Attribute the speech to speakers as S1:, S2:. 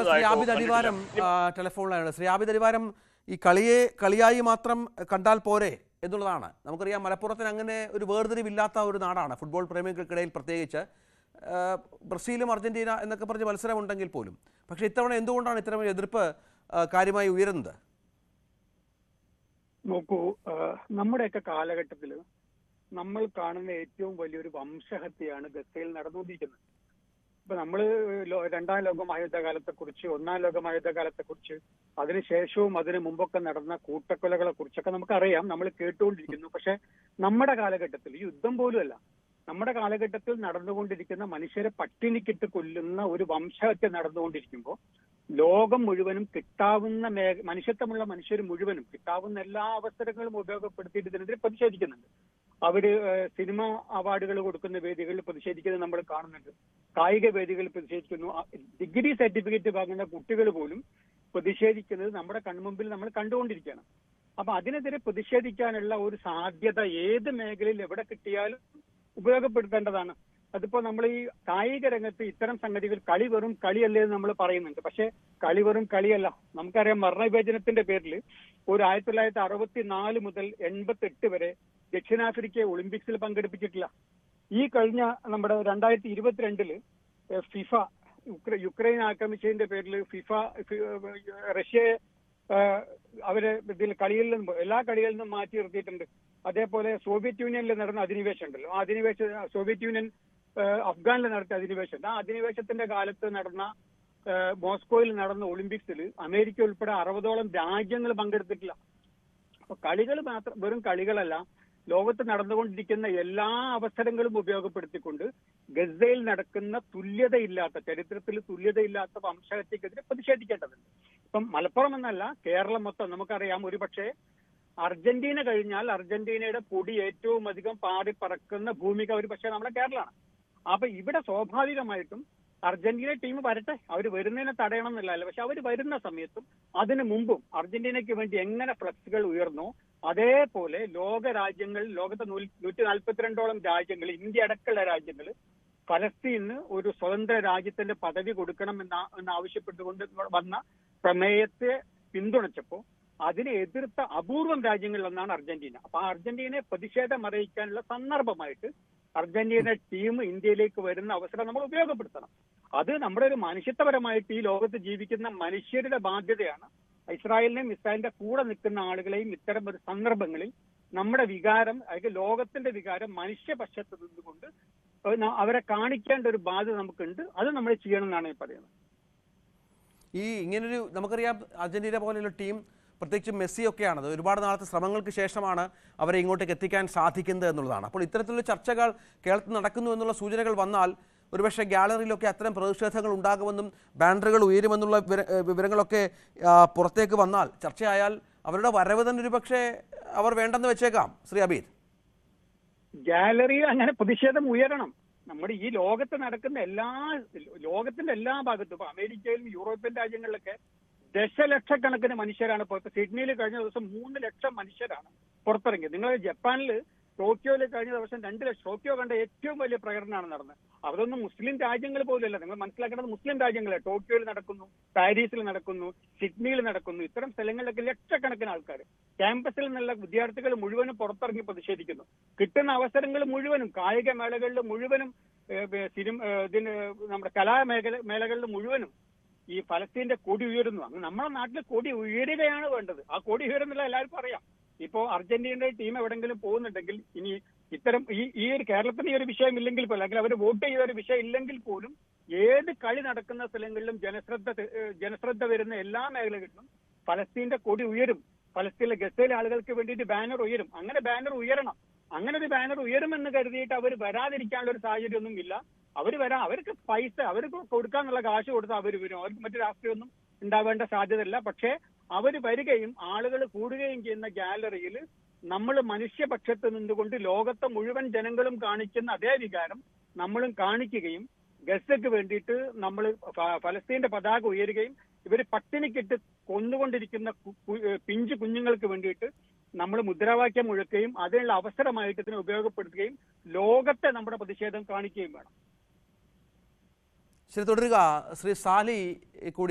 S1: ശ്രീ ആബിദ് അടിവാരം ടെലിഫോണിലാണ്. ശ്രീ ആബിദ് അടിവാരം, ഈ കളിയായി മാത്രം കണ്ടാൽ പോരെ എന്നുള്ളതാണ്. നമുക്കറിയാം, മലപ്പുറത്തിന് അങ്ങനെ ഒരു വേർതിരിവില്ലാത്ത ഒരു നാടാണ്, ഫുട്ബോൾ പ്രേമികൾക്കിടയിൽ പ്രത്യേകിച്ച്. ബ്രസീലും അർജന്റീന എന്നൊക്കെ പറഞ്ഞ് മത്സരമുണ്ടെങ്കിൽ പോലും. പക്ഷേ ഇത്തവണ എന്തുകൊണ്ടാണ് ഇത്തരം എതിർപ്പ് കാര്യമായി ഉയരുന്നത്?
S2: നോക്കൂ, നമ്മുടെയൊക്കെ കാലഘട്ടത്തിൽ നമ്മൾ കാണുന്ന ഏറ്റവും വലിയൊരു വംശഹത്യയാണ് ഗസയിൽ നടന്നുകൊണ്ടിരിക്കുന്നത്. ഇപ്പൊ നമ്മള് രണ്ടാം ലോക മഹായുദ്ധകാലത്തെ കുറിച്ച്, ഒന്നാം ലോക മഹായുദ്ധകാലത്തെ കുറിച്ച്, അതിനുശേഷവും അതിനു മുമ്പൊക്കെ നടന്ന കൂട്ടക്കൊലകളെ കുറിച്ചൊക്കെ നമുക്കറിയാം, നമ്മൾ കേട്ടുകൊണ്ടിരിക്കുന്നു. പക്ഷെ നമ്മുടെ കാലഘട്ടത്തിൽ യുദ്ധം പോലുമല്ല, നമ്മുടെ കാലഘട്ടത്തിൽ നടന്നുകൊണ്ടിരിക്കുന്ന മനുഷ്യരെ പട്ടിണിക്കിട്ട് കൊല്ലുന്ന ഒരു വംശഹത്യ നടന്നുകൊണ്ടിരിക്കുമ്പോൾ ലോകം മുഴുവനും കിട്ടാവുന്ന മനുഷ്യത്വമുള്ള മനുഷ്യർ മുഴുവനും കിട്ടാവുന്ന എല്ലാ അവസരങ്ങളും ഉപയോഗപ്പെടുത്തിയിട്ട് ഇതിനെതിരെ പ്രതിഷേധിക്കുന്നുണ്ട്. അവര് സിനിമ അവാർഡുകൾ കൊടുക്കുന്ന വേദികളിൽ പ്രതിഷേധിക്കുന്നത് നമ്മൾ കാണുന്നുണ്ട്, കായിക വേദികളിൽ പ്രതിഷേധിക്കുന്നു, ഡിഗ്രി സർട്ടിഫിക്കറ്റ് വാങ്ങുന്ന കുട്ടികൾ പോലും പ്രതിഷേധിക്കുന്നത് നമ്മുടെ കൺമുമ്പിൽ നമ്മൾ കണ്ടുകൊണ്ടിരിക്കുകയാണ്. അപ്പൊ അതിനെതിരെ പ്രതിഷേധിക്കാനുള്ള ഒരു സാധ്യത ഏത് മേഖലയിൽ എവിടെ കിട്ടിയാലും ഉപയോഗപ്പെടുത്തേണ്ടതാണ്. അതിപ്പോ നമ്മൾ ഈ കായിക രംഗത്ത് ഇത്തരം സംഗതികൾ കളി വെറും കളിയല്ലേ എന്ന് നമ്മൾ പറയുന്നുണ്ട്. പക്ഷെ കളി വെറും കളിയല്ല. നമുക്കറിയാം, വർണ്ണവിഭജനത്തിന്റെ പേരിൽ ഒരു 1964 മുതൽ 88 വരെ ദക്ഷിണാഫ്രിക്കയെ ഒളിമ്പിക്സിൽ പങ്കെടുപ്പിച്ചിട്ടില്ല. ഈ കഴിഞ്ഞ നമ്മുടെ 2022 ഫിഫ യുക്രൈൻ ആക്രമിച്ചതിന്റെ പേരിൽ റഷ്യയെ അവര് ഇതിൽ കളിയിൽ നിന്നും എല്ലാ കളികളിൽ നിന്നും മാറ്റി നിർത്തിയിട്ടുണ്ട്. അതേപോലെ സോവിയറ്റ് യൂണിയനിൽ നടന്ന അധിനിവേശം ഉണ്ടല്ലോ, ആ സോവിയറ്റ് യൂണിയൻ അഫ്ഗാനിൽ നടത്തിയ അധിനിവേശം, ആ അധിനിവേശത്തിന്റെ കാലത്ത് നടന്ന മോസ്കോയിൽ നടന്ന ഒളിമ്പിക്സിൽ അമേരിക്ക ഉൾപ്പെടെ 60ഓളം രാജ്യങ്ങൾ പങ്കെടുത്തിട്ടില്ല. അപ്പൊ കളികൾ മാത്രം വെറും കളികളല്ല, ലോകത്ത് നടന്നുകൊണ്ടിരിക്കുന്ന എല്ലാ അവസരങ്ങളും ഉപയോഗപ്പെടുത്തിക്കൊണ്ട് ഗസയിൽ നടക്കുന്ന ചരിത്രത്തിൽ തുല്യതയില്ലാത്ത വംശഹത്യക്കെതിരെ പ്രതിഷേധിക്കേണ്ടതുണ്ട്. ഇപ്പം മലപ്പുറം എന്നല്ല, കേരളം മൊത്തം നമുക്കറിയാം. ഒരുപക്ഷെ അർജന്റീന കഴിഞ്ഞാൽ അർജന്റീനയുടെ പൊടി ഏറ്റവും അധികം പാടി പറക്കുന്ന ഭൂമിക ഒരു പക്ഷേ നമ്മുടെ കേരളമാണ്. അപ്പൊ ഇവിടെ സ്വാഭാവികമായിട്ടും അർജന്റീന ടീം വരട്ടെ, അവർ വരുന്നതിനെ തടയണം എന്നല്ല, പക്ഷെ അവർ വരുന്ന സമയത്തും അതിനു മുമ്പും അർജന്റീനയ്ക്ക് വേണ്ടി എങ്ങനെ ഫ്ലക്സുകൾ ഉയർന്നോ അതേപോലെ ലോകത്തെ 142ഓളം രാജ്യങ്ങൾ, ഇന്ത്യ അടക്കമുള്ള രാജ്യങ്ങൾ ഫലസ്തീന് ഒരു സ്വതന്ത്ര രാജ്യത്തിന്റെ പദവി കൊടുക്കണം എന്നാവശ്യപ്പെട്ടുകൊണ്ട് വന്ന പ്രമേയത്തെ പിന്തുണച്ചപ്പോ അതിനെ എതിർത്ത അപൂർവം രാജ്യങ്ങളിലൊന്നാണ് അർജന്റീന. അപ്പൊ ആ അർജന്റീനയെ പ്രതിഷേധം അറിയിക്കാനുള്ള സന്ദർഭമായിട്ട് അർജന്റീന ടീം ഇന്ത്യയിലേക്ക് വരുന്ന അവസരം നമ്മൾ ഉപയോഗപ്പെടുത്തണം. അത് നമ്മുടെ ഒരു മനുഷ്യത്വപരമായിട്ട് ഈ ലോകത്ത് ജീവിക്കുന്ന മനുഷ്യരുടെ ബാധ്യതയാണ്. ഇസ്രായേലിന്റെ കൂടെ നിൽക്കുന്ന ആളുകളെയും ഇത്തരം ഒരു സന്ദർഭങ്ങളിൽ നമ്മുടെ വികാരം, അതായത് ലോകത്തിന്റെ വികാരം മനുഷ്യപക്ഷത്ത് നിന്നുകൊണ്ട് അവരെ കാണിക്കേണ്ട ഒരു ബാധ്യത നമുക്കുണ്ട്. അത് നമ്മൾ ചെയ്യണം എന്നാണ് പറയുന്നത്.
S1: ഈ ഇങ്ങനൊരു നമുക്കറിയാം, അർജന്റീന പോലെയുള്ള ടീം, പ്രത്യേകിച്ച് മെസ്സിയൊക്കെയാണത്, ഒരുപാട് നാളത്തെ ശ്രമങ്ങൾക്ക് ശേഷമാണ് അവരെ ഇങ്ങോട്ടേക്ക് എത്തിക്കാൻ സാധിക്കുന്നത് എന്നുള്ളതാണ്. അപ്പോൾ ഇത്തരത്തിലുള്ള ചർച്ചകൾ കേരളത്തിൽ നടക്കുന്നു എന്നുള്ള സൂചനകൾ വന്നാൽ ഒരുപക്ഷെ ഗാലറിയിലൊക്കെ അത്തരം പ്രതിഷേധങ്ങൾ ഉണ്ടാകുമെന്നും ബാനറുകൾ ഉയരുമെന്നുള്ള വിവരങ്ങളൊക്കെ പുറത്തേക്ക് വന്നാൽ, ചർച്ചയായാൽ അവരുടെ വരവ് തന്നെ ഒരുപക്ഷെ അവർ വേണ്ടെന്ന് വെച്ചേക്കാം. ശ്രീ അബീദ്,
S2: ഗാലറിയിൽ അങ്ങനെ പ്രതിഷേധം ഉയരണം. നമ്മുടെ ഈ ലോകത്ത് നടക്കുന്ന ലോകത്തിന്റെ എല്ലാ ഭാഗത്തും, ഇപ്പൊ അമേരിക്കയിലും യൂറോപ്യൻ രാജ്യങ്ങളിലൊക്കെ ദശലക്ഷക്കണക്കിന് മനുഷ്യരാണ് പുറത്ത്. സിഡ്നിയിൽ കഴിഞ്ഞ ദിവസം 3 ലക്ഷം മനുഷ്യരാണ് പുറത്തിറങ്ങിയത്. നിങ്ങൾ ജപ്പാനിൽ ടോക്കിയോയിൽ കഴിഞ്ഞ ദിവസം 2 ലക്ഷം. ടോക്കിയോ കണ്ട ഏറ്റവും വലിയ പ്രകടനമാണ് നടന്നത്. അതൊന്നും മുസ്ലിം രാജ്യങ്ങൾ പോലുമല്ല. നിങ്ങൾ മനസ്സിലാക്കേണ്ടത് മുസ്ലിം രാജ്യങ്ങളെ. ടോക്കിയോയിൽ നടക്കുന്നു, പാരീസിൽ നടക്കുന്നു, സിഡ്നിയിൽ നടക്കുന്നു. ഇത്തരം സ്ഥലങ്ങളിലൊക്കെ ലക്ഷക്കണക്കിന് ആൾക്കാർ, ക്യാമ്പസിൽ നിന്നുള്ള വിദ്യാർത്ഥികൾ മുഴുവനും പുറത്തിറങ്ങി പ്രതിഷേധിക്കുന്നു. കിട്ടുന്ന അവസരങ്ങൾ മുഴുവനും, കായിക മേളകളിൽ മുഴുവനും, നമ്മുടെ മേളകളിൽ മുഴുവനും ഈ ഫലസ്തീന്റെ കൊടി ഉയരുന്നു. അങ്ങ് നമ്മുടെ നാട്ടിൽ കൊടി ഉയരുകയാണ് വേണ്ടത്. ആ കൊടി ഉയരുന്നില്ല, എല്ലാവർക്കും അറിയാം. ഇപ്പോ അർജന്റീനയുടെ ടീം എവിടെങ്കിലും പോകുന്നുണ്ടെങ്കിൽ, ഇനി ഇത്തരം ഈ ഒരു കേരളത്തിന് ഈ ഒരു വിഷയം ഇല്ലെങ്കിൽ പോലും, അല്ലെങ്കിൽ അവർ വോട്ട് ചെയ്ത ഒരു വിഷയം ഇല്ലെങ്കിൽ പോലും, ഏത് കളി നടക്കുന്ന സ്ഥലങ്ങളിലും ജനശ്രദ്ധ വരുന്ന എല്ലാ മേഖലകളിലും ഫലസ്തീന്റെ കൊടി ഉയരും. ഫലസ്തീനിലെ ഗസയിലെ ആളുകൾക്ക് വേണ്ടിയിട്ട് ബാനർ ഉയരും. അങ്ങനെ ബാനർ ഉയരണം. അങ്ങനെ ഒരു ബാനർ ഉയരുമെന്ന് കരുതിയിട്ട് അവർ വരാതിരിക്കാനുള്ള ഒരു സാഹചര്യമൊന്നും ഇല്ല. അവർക്ക് പൈസ അവർക്ക് കൊടുക്കാന്നുള്ള കാശ് കൊടുത്താൽ അവർ വരും. അവർക്ക് മറ്റു രാഷ്ട്രീയമൊന്നും ഉണ്ടാവേണ്ട സാധ്യതയില്ല. പക്ഷേ അവർ വരികയും ആളുകൾ കൂടുകയും ചെയ്യുന്ന ഗാലറിയിൽ നമ്മൾ മനുഷ്യപക്ഷത്ത് നിന്നുകൊണ്ട് ലോകത്തെ മുഴുവൻ ജനങ്ങളും കാണിക്കുന്ന അതേ വികാരം നമ്മളും കാണിക്കുകയും ഗസയ്ക്ക് വേണ്ടിയിട്ട് നമ്മൾ ഫലസ്തീന്റെ പതാക ഉയരുകയും ഇവർ പട്ടിണിക്കിട്ട് കൊന്നുകൊണ്ടിരിക്കുന്ന പിഞ്ചു കുഞ്ഞുങ്ങൾക്ക് വേണ്ടിയിട്ട് നമ്മൾ മുദ്രാവാക്യം മുഴക്കുകയും അതിനുള്ള അവസരമായിട്ട് ഇതിനെ ഉപയോഗപ്പെടുത്തുകയും ലോകത്തെ നമ്മുടെ പ്രതിഷേധം കാണിക്കുകയും വേണം.
S1: ശരി, തുടരുക. ശ്രീ സാലി കൂടി